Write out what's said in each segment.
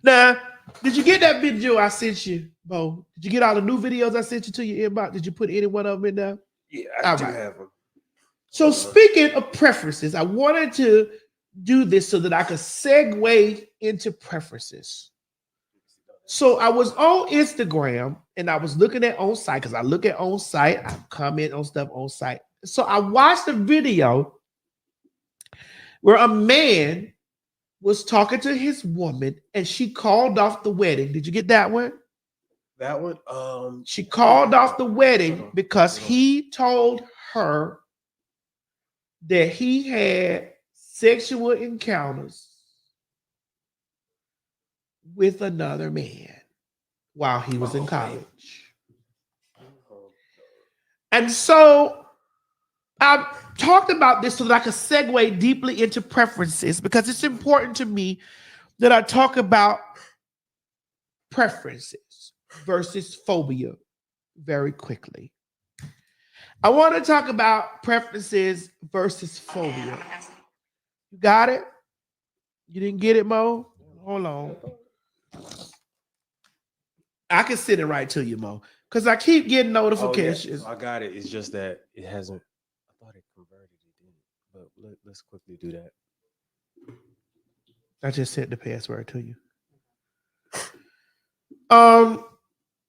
Now, did you get that video I sent you, Bo? Did you get all the new videos I sent you to your inbox? Did you put any one of them in there? Yeah, I do right. have them. So speaking of preferences, I wanted to do this so that I could segue into preferences. So I was on Instagram and I was looking at on site because I look at on site, I comment on stuff on site. So I watched a video where a man was talking to his woman and she called off the wedding. Did you get that one? That one? She called off the wedding because he told her that he had sexual encounters with another man while he was in college. And so I talked about this so that I could segue deeply into preferences because it's important to me that I talk about preferences versus phobia very quickly. I want to talk about preferences versus phobia. You got it? You didn't get it, Mo? Hold on. I can send it right to you, Mo, because I keep getting notifications. I got it. It's just that it hasn't. I thought it converted. It didn't. But let's quickly do that. I just sent the password to you.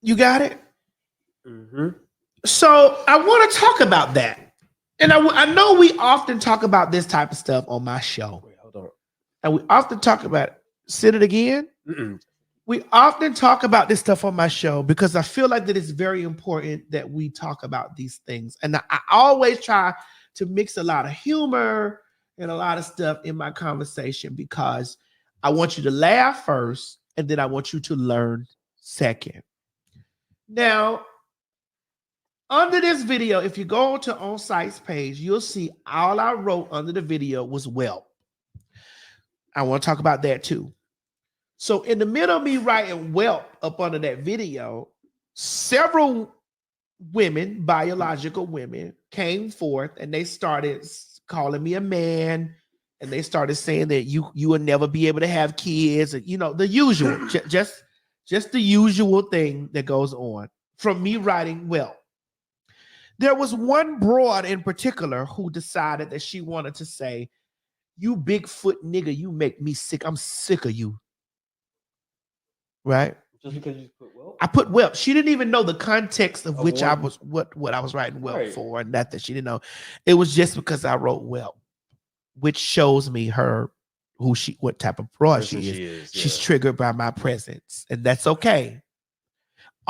You got it? Mm-hmm. So I want to talk about that. And I know we often talk about this type of stuff on my show. Wait, hold on. And we often talk about it. Say it again. Mm-mm. We often talk about this stuff on my show because I feel like that it's very important that we talk about these things. And I always try to mix a lot of humor and a lot of stuff in my conversation because I want you to laugh first and then I want you to learn second. Now, under this video, if you go to On Site's page, you'll see all I wrote under the video was "well." I want to talk about that too. So in the middle of me writing "whelp" up under that video, several women, biological women, came forth and they started calling me a man, and they started saying that you will never be able to have kids, and the usual, just the usual thing that goes on from me writing "well." There was one broad in particular who decided that she wanted to say, "You Bigfoot nigga, you make me sick. I'm sick of you." Right? Just because you put "well"? I put "well." She didn't even know the context of which I was what I was writing "well" for, and nothing. She didn't know. It was just because I wrote "well," which shows me what type of broad she is. She's triggered by my presence, and that's okay.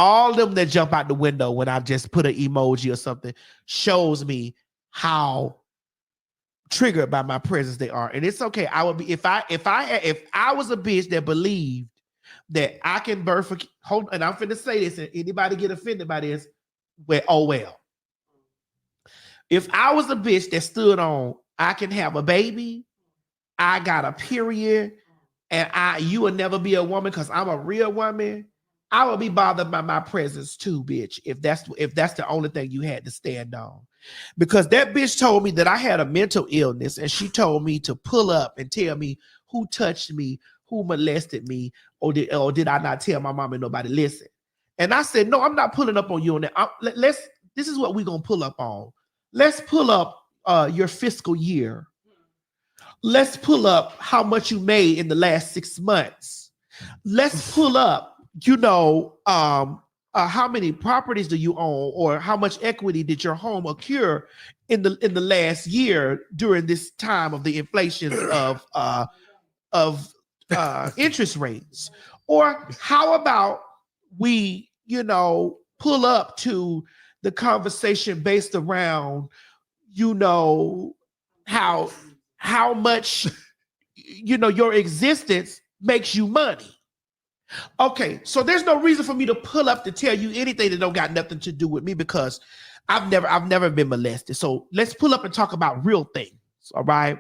All of them that jump out the window when I just put an emoji or something shows me how triggered by my presence they are, and it's okay. I would be if I was a bitch that believed that I can birth and I'm finna say this, and anybody get offended by this, well. If I was a bitch that stood on, I can have a baby, I got a period, and you will never be a woman because I'm a real woman, I would be bothered by my presence too, bitch, if that's the only thing you had to stand on. Because that bitch told me that I had a mental illness, and she told me to pull up and tell me who touched me, who molested me, or did I not tell my mom and nobody listen? And I said, no, I'm not pulling up on you on that. This is what we're gonna pull up on. Let's pull up your fiscal year. Let's pull up how much you made in the last 6 months. Let's pull up, how many properties do you own, or how much equity did your home accrue in the last year during this time of the inflation of interest rates? Or how about we, pull up to the conversation based around, how much, your existence makes you money. Okay, so there's no reason for me to pull up to tell you anything that don't got nothing to do with me because I've never been molested. So let's pull up and talk about real things, all right?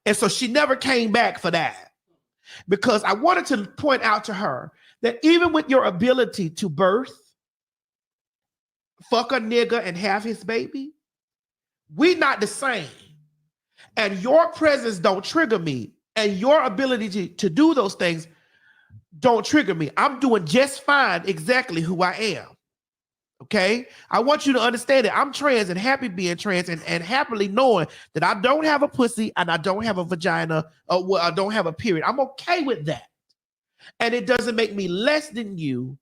And so she never came back for that because I wanted to point out to her that even with your ability to birth, fuck a nigga and have his baby, we not the same. And your presence don't trigger me, and your ability to do those things don't trigger me. I'm doing just fine exactly who I am. Okay, I want you to understand that I'm trans and happy being trans and happily knowing that I don't have a pussy and I don't have a vagina or I don't have a period. I'm okay with that. And it doesn't make me less than you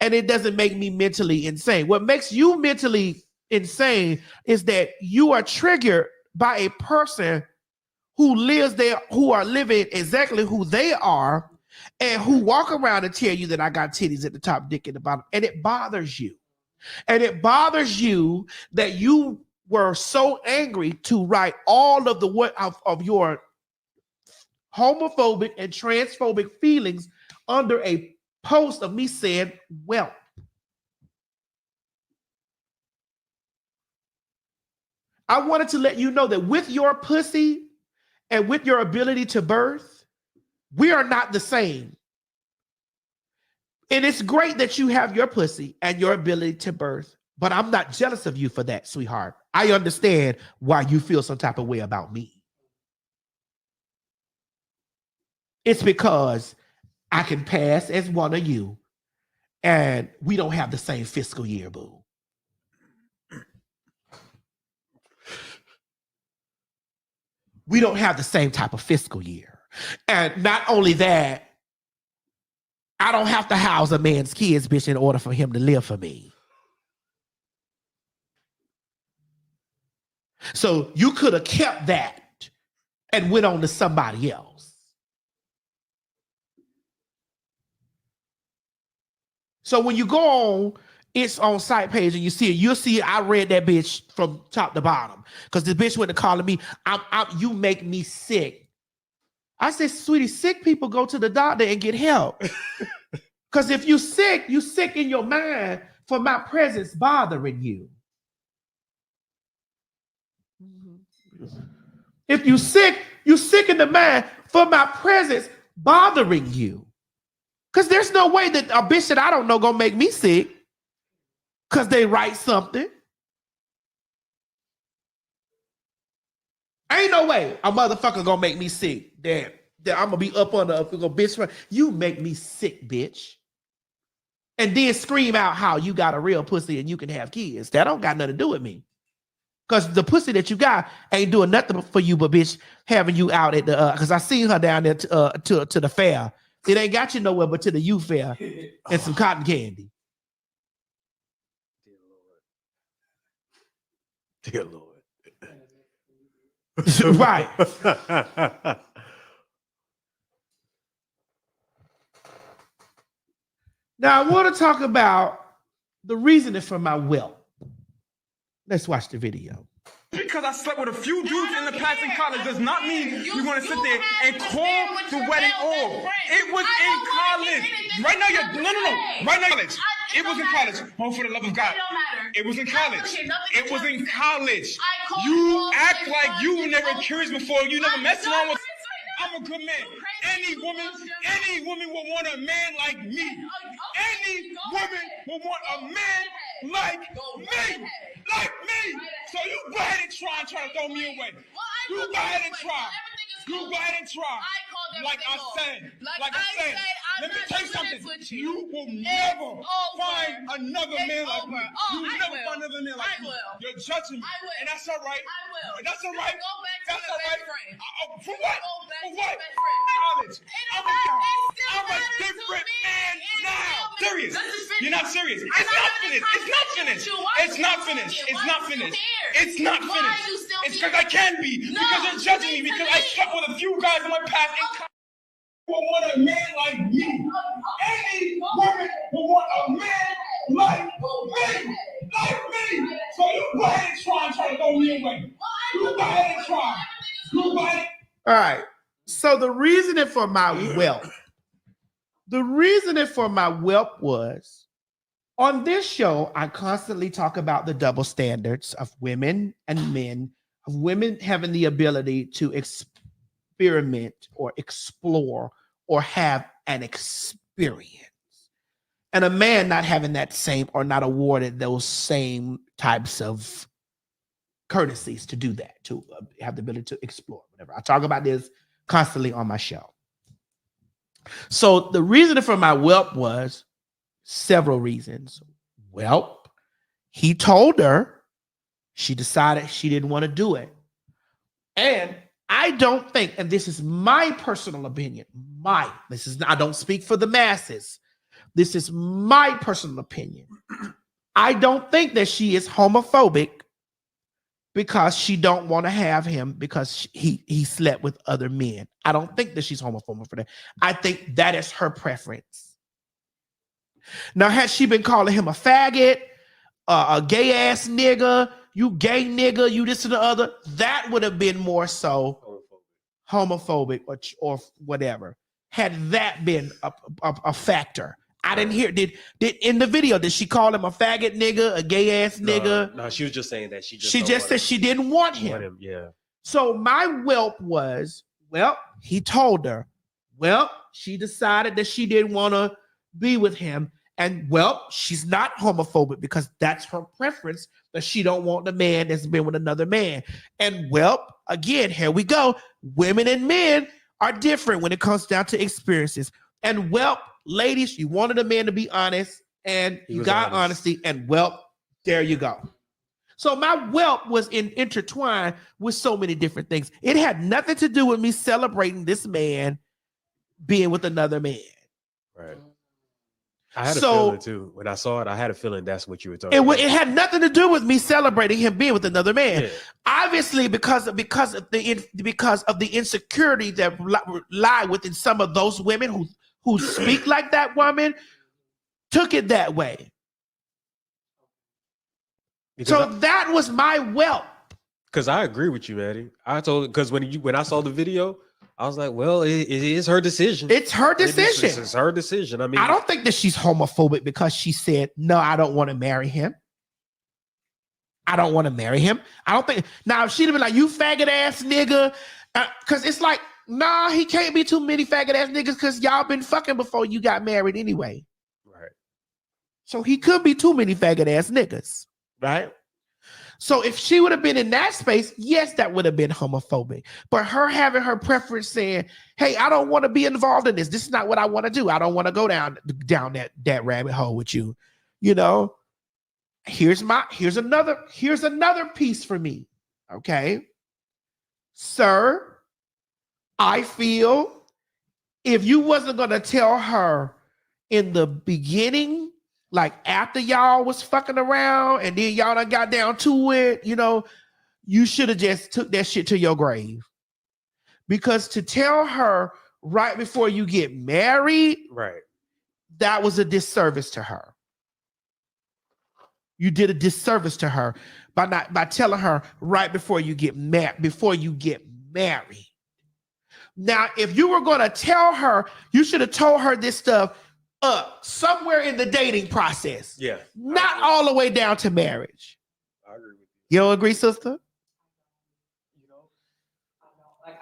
and it doesn't make me mentally insane. What makes you mentally insane is that you are triggered by a person who lives there, who are living exactly who they are and who walk around and tell you that I got titties at the top, dick at the bottom, and it bothers you. And it bothers you that you were so angry to write all of the what of your homophobic and transphobic feelings under a post of me saying, well, I wanted to let you know that with your pussy and with your ability to birth, we are not the same. And it's great that you have your pussy and your ability to birth. But I'm not jealous of you for that, sweetheart. I understand why you feel some type of way about me. It's because I can pass as one of you, and we don't have the same fiscal year, boo. We don't have the same type of fiscal year. And not only that, I don't have to house a man's kids, bitch, in order for him to live for me. So you could have kept that and went on to somebody else. So when you go on its own site page and you see it, you'll see I read that bitch from top to bottom because the bitch went to calling me, you make me sick. I said, sweetie, sick people go to the doctor and get help. Because if you're sick in your mind for my presence bothering you. If you're sick in the mind for my presence bothering you. Because there's no way that a bitch that I don't know gonna make me sick because they write something. Ain't no way a motherfucker gonna make me sick. That I'm gonna be up on the bitch. You make me sick, bitch. And then scream out how you got a real pussy and you can have kids. That don't got nothing to do with me. Because the pussy that you got ain't doing nothing for you but, bitch, having you out at the, because I seen her down there to the fair. It ain't got you nowhere but to the youth fair and some cotton candy. Dear Lord. Right. Now, I want to talk about the reasoning for my wealth. Let's watch the video. Because I slept with a few dudes in the past in college does not mean you're going to sit there and call the wedding off. It was in college. Right now, no. Right now, college. It was in college. Oh, for the love of God. It was in college. It was in college. You act like you were never curious before. You never messed around with. I'm a good man. Any woman will want a man like me. Any woman will want a man like me. Like me. So you go ahead and try to throw me away. You go ahead and try. You go ahead and try. Like I said, let me tell you something. You will never find another man like me. You will never find another man like me. You're judging me. And that's all right. That's all right. That's all right. For what? For what? College. I'm a different man now. Serious. You're not serious. It's not finished. It's not finished. It's not finished. It's not finished. It's not finished. It's because I can be. Because you're judging me. Because I slept with a few guys in my past. Will want a man like me. Any woman will want a man like me. Like me. So you go ahead and try to throw me away. You go ahead and try. You go ahead. All right. So the reasoning for my wealth. The reasoning for my wealth was, on this show, I constantly talk about the double standards of women and men, of women having the ability to experiment or explore or have an experience, and a man not having that same or not awarded those same types of courtesies to do that, to have the ability to explore, whatever. I talk about this constantly on my show. So the reason for my whelp was several reasons. Well, he told her, she decided she didn't want to do it. And I don't think, and this is my personal opinion, I don't speak for the masses. This is my personal opinion. I don't think that she is homophobic because she don't want to have him because he slept with other men. I don't think that she's homophobic for that. I think that is her preference. Now, had she been calling him a faggot, a gay ass nigga, you gay nigga, you this and the other, that would have been more so homophobic or whatever. Had that been a factor. I didn't hear, did in the video, did she call him a faggot nigga, a gay ass nigga? No, she was just saying that she just said she didn't want him. Yeah. So my whelp was, well, he told her, well, she decided that she didn't want to be with him. And well, she's not homophobic because that's her preference, that she don't want the man that's been with another man. And well, again, here we go. Women and men are different when it comes down to experiences. And well, ladies, you wanted a man to be honest, and you got honesty, and well, there you go. So my whelp was intertwined with so many different things. It had nothing to do with me celebrating this man being with another man. Right. I had a feeling too. When I saw it, I had a feeling that's what you were talking about. It had nothing to do with me celebrating him being with another man. Yeah. Obviously, because of the insecurity that lie within some of those women who speak like that woman, took it that way. That was my whelp. Because I agree with you, Maddie. Because when I saw the video, I was like, well, it is her decision. It's her decision. It's her decision. I mean, I don't think that she's homophobic because she said, no, I don't want to marry him. I don't want to marry him. I don't think. Now, if she'd have been like, you faggot ass nigga, because it's like, nah, he can't be too many faggot ass niggas because y'all been fucking before you got married anyway. Right. So he could be too many faggot ass niggas. Right. So if she would have been in that space, yes, that would have been homophobic. But her having her preference saying, hey, I don't want to be involved in this. This is not what I want to do. I don't want to go down that rabbit hole with you. You know, here's another piece for me. Okay. Sir, I feel if you wasn't going to tell her in the beginning, like after y'all was fucking around and then y'all done got down to it, you know, you should have just took that shit to your grave. Because to tell her right before you get married, right, that was a disservice to her. You did a disservice to her by telling her right before you get married. Now, if you were going to tell her, you should have told her this stuff somewhere in the dating process. Yeah. Not all the way down to marriage. I agree with you. You don't agree, sister? You know,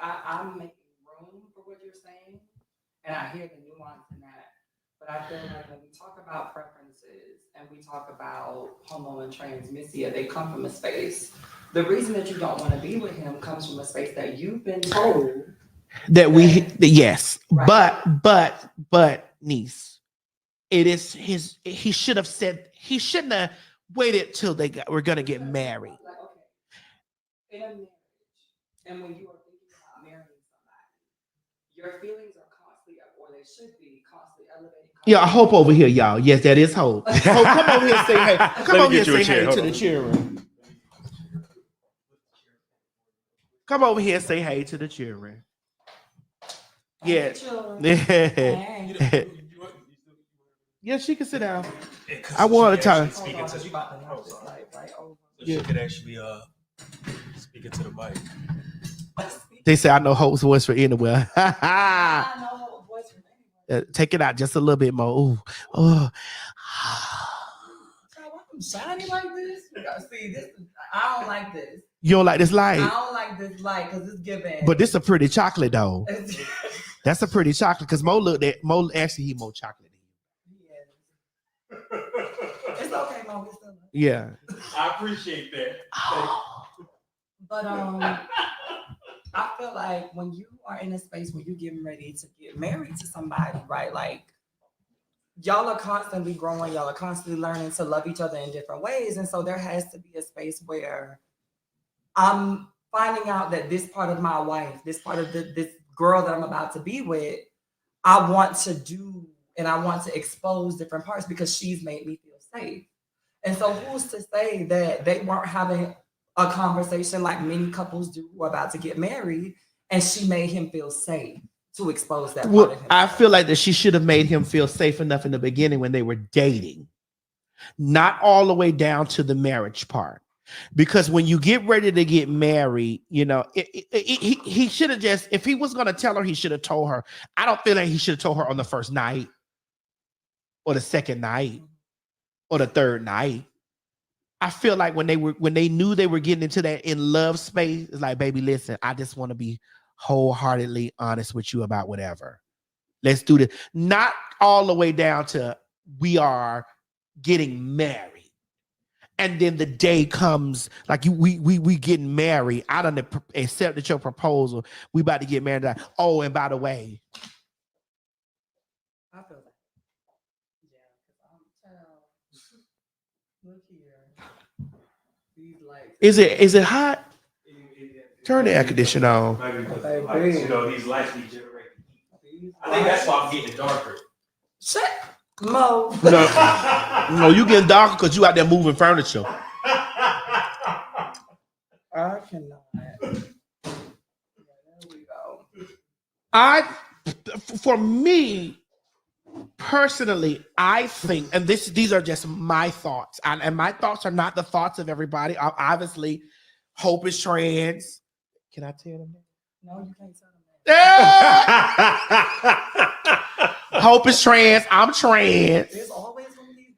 I'm making room for what you're saying, and I hear the nuance in that. But I feel like when we talk about preferences and we talk about homo and transmisia, they come from a space. The reason that you don't want to be with him comes from a space that you've been told yes. Right. But niece. It is he should have said, he shouldn't have waited till we're going to get married. Like, okay, in a marriage, and when you are thinking about marrying somebody, your feelings are constantly, or they should be constantly elevating. Yeah, Hope over here, y'all. Yes, that is Hope. Hope, come over here and say hey. Come over here and say hey to the children. Come over here and say hey to the children. Yeah. Yeah, she can sit down. I want to talk. She could actually speak into the mic. They say I know Hope's voice from anywhere. I know Hope's voice from anywhere. Take it out just a little bit more. Ooh. Oh. I'm shiny like this. See, I don't like this. You don't like this light? I don't like this light because it's giving. But this a pretty chocolate though. That's a pretty chocolate because Mo actually he more chocolate than you. It's okay, Mo. Yeah. I appreciate that. But I feel like like when you are in a space where you're getting ready to get married to somebody, right? Like y'all are constantly growing, y'all are constantly learning to love each other in different ways. And so there has to be a space where I'm finding out that this part of my life, this part of this girl that I'm about to be with, I want to do and I want to expose different parts because she's made me feel safe. And so who's to say that they weren't having a conversation like many couples do who are about to get married, and she made him feel safe to expose that part of him. I feel like that she should have made him feel safe enough in the beginning when they were dating, not all the way down to the marriage part. Because when you get ready to get married, you know, he should have just, if he was going to tell her, he should have told her. I don't feel like he should have told her on the first night or the second night or the third night. I feel like when they knew they were getting into that in love space, it's like, baby, listen, I just want to be wholeheartedly honest with you about whatever. Let's do this. Not all the way down to we are getting married. And then the day comes, like we getting married. I done accepted your proposal. We about to get married. Oh, and by the way, I feel that. Yeah, look here. These lights. is it hot? Turn the air conditioner on. Lights, you know, these lights we generate heat. I think that's why I'm getting darker. Shut Mo. No, you getting darker because you out there moving furniture. I cannot. Yeah, there we go. For me personally, I think, and these are just my thoughts, and my thoughts are not the thoughts of everybody. Obviously, Hope is trans. Can I tell them that? No, you can't tell them that. Hope is trans. I'm trans. There's always one of these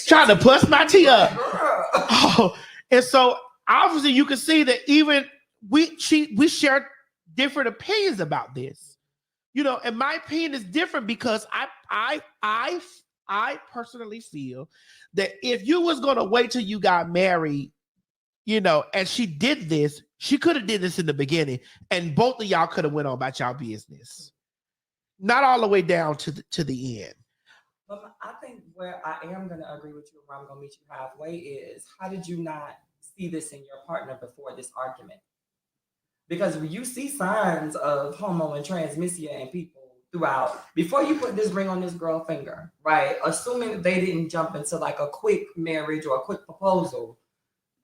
trying to bust my tea up. Oh, and so obviously you can see that even we share different opinions about this. You know, and my opinion is different because I personally feel that if you was gonna wait till you got married, you know, and she did this, she could have did this in the beginning, and both of y'all could have went on about y'all business. Not all the way down to the end. But I think where I am going to agree with you, where I'm going to meet you halfway, is how did you not see this in your partner before this argument? Because you see signs of hormone transmission in people throughout. Before you put this ring on this girl's finger, right? Assuming that they didn't jump into like a quick marriage or a quick proposal,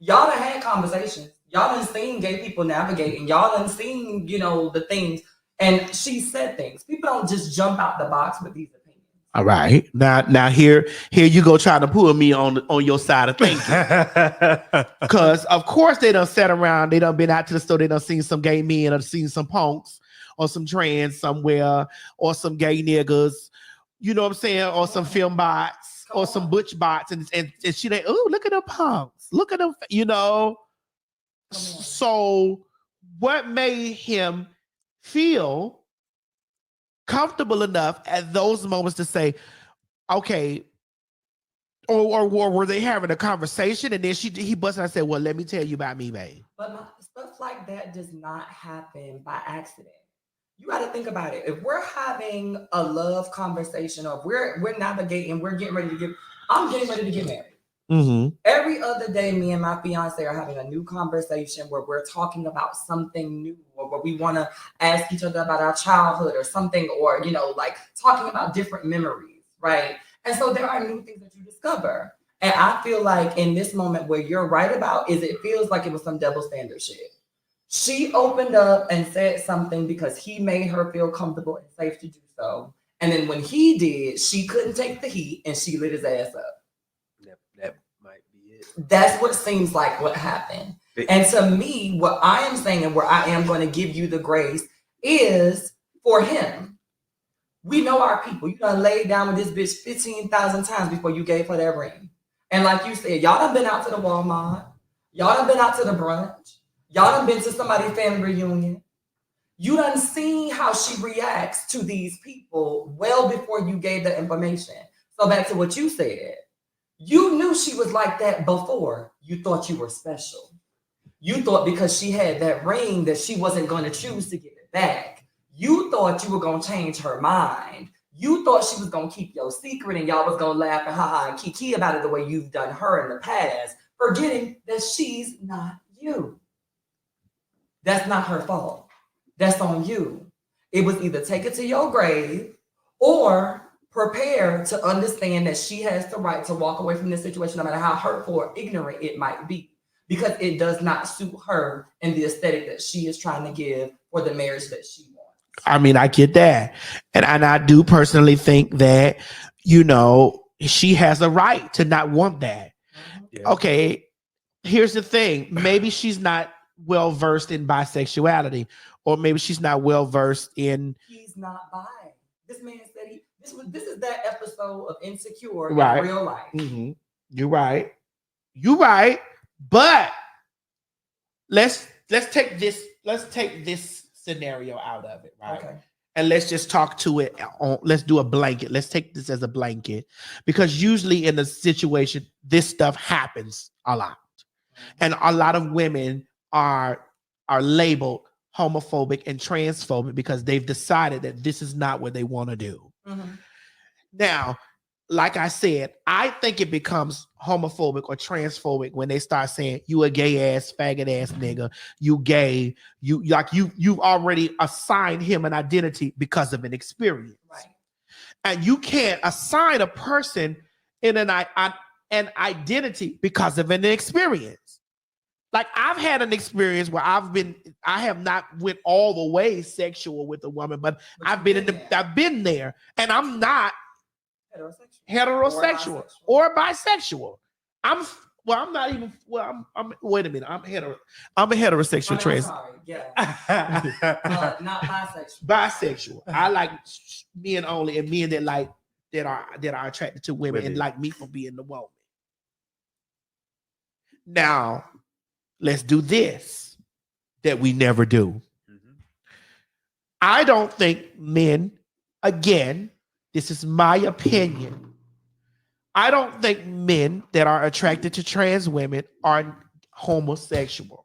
y'all done had conversations. Y'all done seen gay people navigating. Y'all done seen, you know, the things. And she said things. People don't just jump out the box with these opinions. All right. Now here you go trying to pull me on your side of thinking. Because of course they done sat around, they done been out to the store, they done seen some gay men or seen some punks or some trans somewhere or some gay niggas, you know what I'm saying, or some film bots or some butch bots, and she like, oh, look at them punks, look at them, you know. So what made him feel comfortable enough at those moments to say, okay, or were they having a conversation and then he busted and said, well, let me tell you about me, babe. But stuff like that does not happen by accident. You got to think about it. If we're having a love conversation, or we're navigating, we're getting ready to get, I'm getting ready to get married. Mm-hmm. Every other day, me and my fiance are having a new conversation where we're talking about something new, or where we want to ask each other about our childhood or something, or, you know, like talking about different memories, right? And so there are new things that you discover. And I feel like in this moment, where you're right about is it feels like it was some double standard shit. She opened up and said something because he made her feel comfortable and safe to do so. And then when he did, she couldn't take the heat and she lit his ass up. That might be it. That's what seems like what happened. And to me, what I am saying and where I am going to give you the grace is for him. We know our people. You done laid down with this bitch 15,000 times before you gave her that ring. And like you said, y'all done been out to the Walmart. Y'all done been out to the brunch. Y'all done been to somebody's family reunion. You done seen how she reacts to these people well before you gave the information. So back to what you said. You knew she was like that before. You thought you were special. You thought because she had that ring that she wasn't going to choose to give it it back. You thought you were gonna change her mind. You thought she was gonna keep your secret and y'all was gonna laugh and ha and kiki about it the way you've done her in the past, forgetting that she's not you. That's not her fault. That's on you. It was either take it to your grave or prepare to understand that she has the right to walk away from this situation, no matter how hurtful or ignorant it might be, because it does not suit her and the aesthetic that she is trying to give for the marriage that she wants. I mean, I get that. And I do personally think that, you know, she has a right to not want that. Yeah. Okay, here's the thing. Maybe she's not well versed in bisexuality, or maybe she's not well versed in. He's not bi. This man said this is that episode of Insecure right. in real life. Mm-hmm. You're right. You're right. But let's take this scenario out of it, right? Okay. And let's just talk to it let's do a blanket. Let's take this as a blanket, because usually in a situation, this stuff happens a lot. And a lot of women are labeled homophobic and transphobic because they've decided that this is not what they want to do. Mm-hmm. Now, like I said, I think it becomes homophobic or transphobic when they start saying you a gay ass, faggot ass nigga, you gay, you've already assigned him an identity because of an experience. Right. And you can't assign a person in an identity because of an experience. Like, I've had an experience where I have not went all the way sexual with a woman, but I've been there, and I'm not heterosexual or bisexual. Wait a minute. I'm a heterosexual trans. Sorry, yeah. Not bisexual. Bisexual. I like men only, and men that are attracted to women and like me for being the woman. Now, let's do this that we never do. Mm-hmm. I don't think men, again, this is my opinion, I don't think men that are attracted to trans women are homosexual.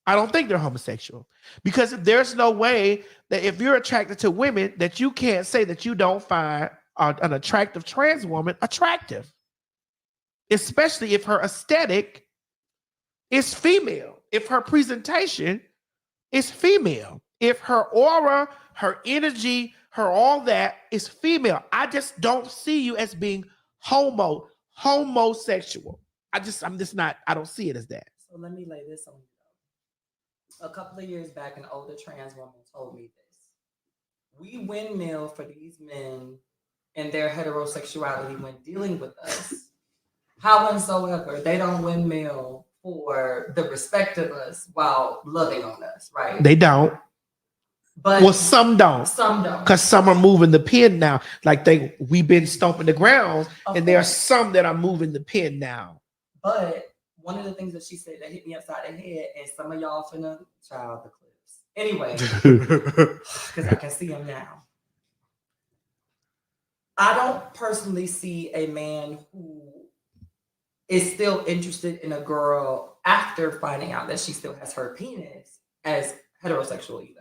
I don't think they're homosexual, because there's no way that if you're attracted to women that you can't say that you don't find an attractive trans woman attractive, especially if her aesthetic is female, if her presentation is female, if her aura, her energy, her all that is female. I just don't see you as being homosexual. I don't see it as that. So let me lay this on you. A couple of years back, an older trans woman told me this. We windmill for these men and their heterosexuality when dealing with us. Howsoever, they don't windmill for the respect of us while loving on us, right? They don't. But some don't. Some don't. Because some are moving the pin now. Like we've been stomping the ground, and there are some that are moving the pin now. But one of the things that she said that hit me upside the head, and some of y'all finna child the clips. Anyway, because I can see them now. I don't personally see a man who is still interested in a girl after finding out that she still has her penis as heterosexual either.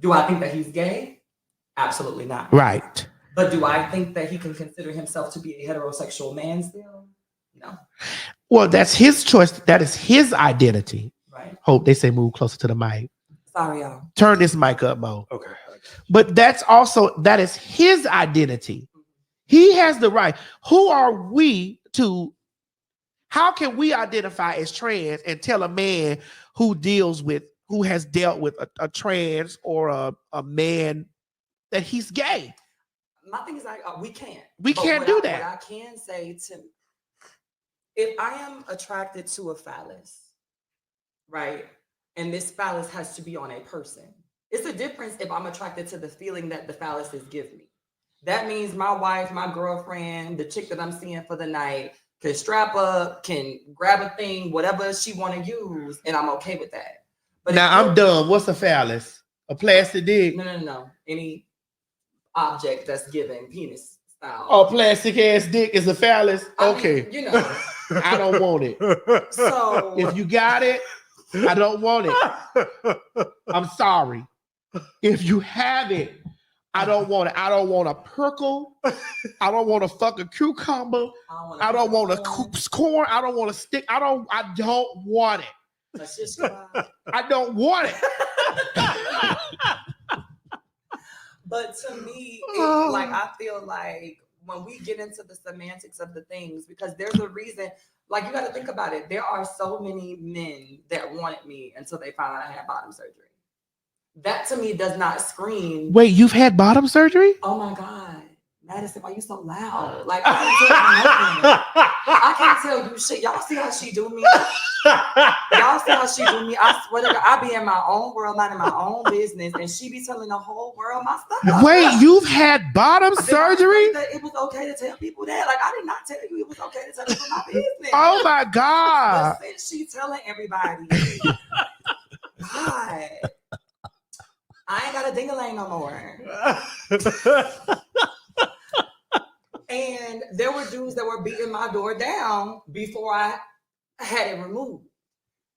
Do I think that he's gay? Absolutely not. Right. But do I think that he can consider himself to be a heterosexual man still? No. Well, that's his choice. That is his identity. Right. Hope they say move closer to the mic. Sorry, y'all. Turn this mic up, Mo. Okay. But that is his identity. He has the right. Who are we to, how can we identify as trans and tell a man who has dealt with a trans or a man that he's gay? My thing is we can't. We can't do that. What I can say if I am attracted to a phallus, right, and this phallus has to be on a person, it's a difference if I'm attracted to the feeling that the phallus is giving me. That means my wife, my girlfriend, the chick that I'm seeing for the night can strap up, can grab a thing, whatever she want to use, and I'm okay with that. But now I'm dumb. What's a phallus? A plastic dick? No. Any object that's given penis style. Oh, plastic ass dick is a phallus? Okay. I mean, I don't want it. So if you got it, I don't want it. I'm sorry. If you have it, I don't want it. I don't want a perkle. I don't want to fuck a cucumber. I don't want a corn. I don't want a stick. I don't want it. I don't want it. But to me, like I feel like when we get into the semantics of the things, because there's a reason, like you got to think about it. There are so many men that wanted me until they found out I had bottom surgery. That to me does not scream. Wait, you've had bottom surgery? Oh my God. Madison, why you so loud? Like, I can't tell you shit. Y'all see how she do me? Y'all see how she do me? I swear to God, I be in my own world, minding my own business, and she be telling the whole world my stuff. Wait, you've had bottom surgery? That it was okay to tell people that. Like, I did not tell you it was okay to tell people my business. Oh my God. But since she telling everybody, God, I ain't got a ding-a-lang no more. And there were dudes that were beating my door down before I had it removed.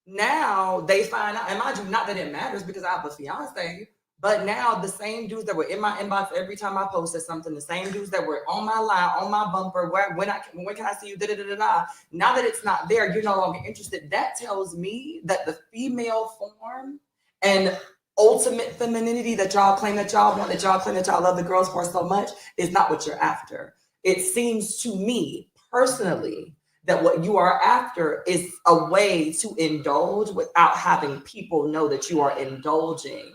Now they find out, and mind you, not that it matters because I have a fiance, but now the same dudes that were in my inbox every time I posted something, the same dudes that were on my line, on my bumper, when can I see you, da-da-da-da-da. Now that it's not there, you're no longer interested. That tells me that the female form and ultimate femininity that y'all claim that y'all want, that y'all claim that y'all love the girls for so much is not what you're after. It seems to me personally that what you are after is a way to indulge without having people know that you are indulging.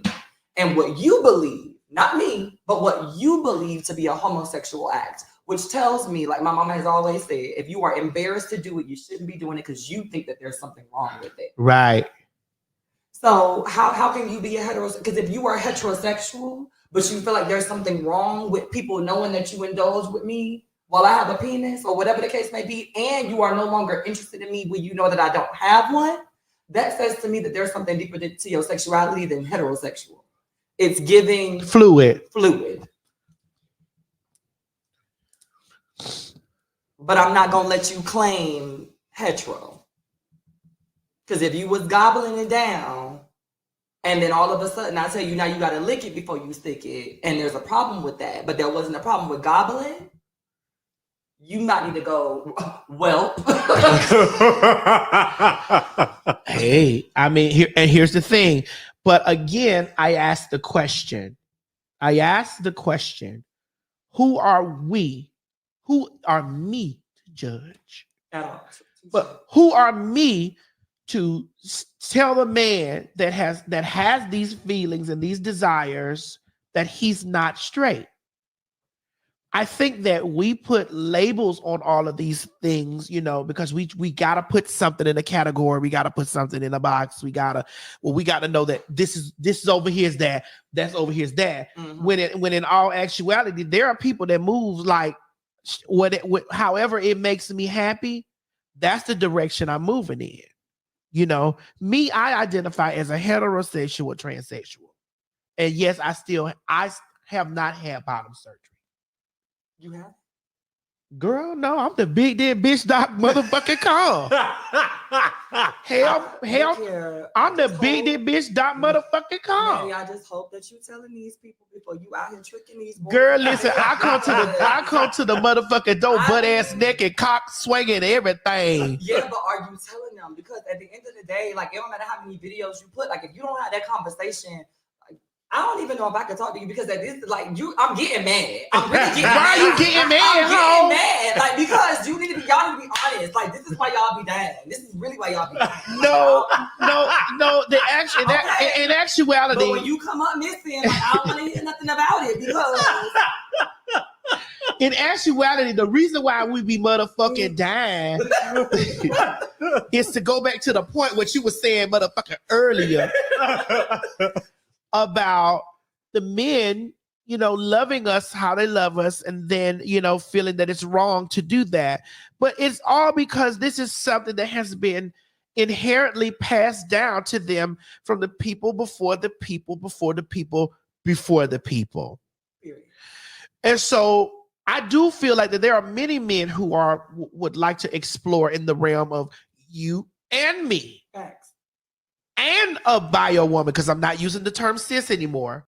And what you believe, not me, but what you believe to be a homosexual act, which tells me, like my mama has always said, if you are embarrassed to do it, you shouldn't be doing it because you think that there's something wrong with it. Right. So how can you be a heterosexual? Because if you are heterosexual, but you feel like there's something wrong with people knowing that you indulge with me while I have a penis or whatever the case may be, and you are no longer interested in me when you know that I don't have one, that says to me that there's something deeper to your sexuality than heterosexual. It's giving fluid. But I'm not going to let you claim hetero. Because if you was gobbling it down, and then all of a sudden I tell you now you got to lick it before you stick it, and there's a problem with that, but there wasn't a problem with gobbling, you might need to go, well. Hey, I mean, here's the thing. But again, I asked the question, who are we? Who are me to judge? But who are me to tell the man that has these feelings and these desires that he's not straight? I think that we put labels on all of these things, you know, because we got to put something in a category. We got to put something in a box. We got to know that this is over here is that, that's over here is that. Mm-hmm. When in all actuality, there are people that move like however it makes me happy. That's the direction I'm moving in. You know, me, I identify as a heterosexual transsexual. And yes, I have not had bottom surgery. You have? Girl, no, I'm the big dead bitch doc motherfucking calm. hell, I'm the big dead bitch doc motherfucking calm. I just hope that you telling these people before you out here tricking these boys. Girl, listen, I come to the motherfucking door, butt ass naked, cock swinging, everything. Yeah, but are you telling them? Because at the end of the day, like it don't matter how many videos you put, like if you don't have that conversation. I don't even know if I can talk to you because that is like I'm getting mad. I'm really getting mad. Why are you getting mad? I'm getting mad. Like because y'all need to be honest. Like this is why y'all be down. This is really why y'all be down. No. In actuality. But when you come up missing, like, I don't want to hear nothing about it because in actuality, the reason why we be motherfucking dying is to go back to the point what you were saying, motherfucking earlier. About the men, you know, loving us how they love us and then, you know, feeling that it's wrong to do that. But it's all because this is something that has been inherently passed down to them from the people before the people, before the people, before the people. Period. And so I do feel like that there are many men who would like to explore in the realm of you and me. Facts. and a bio woman, because I'm not using the term cis anymore,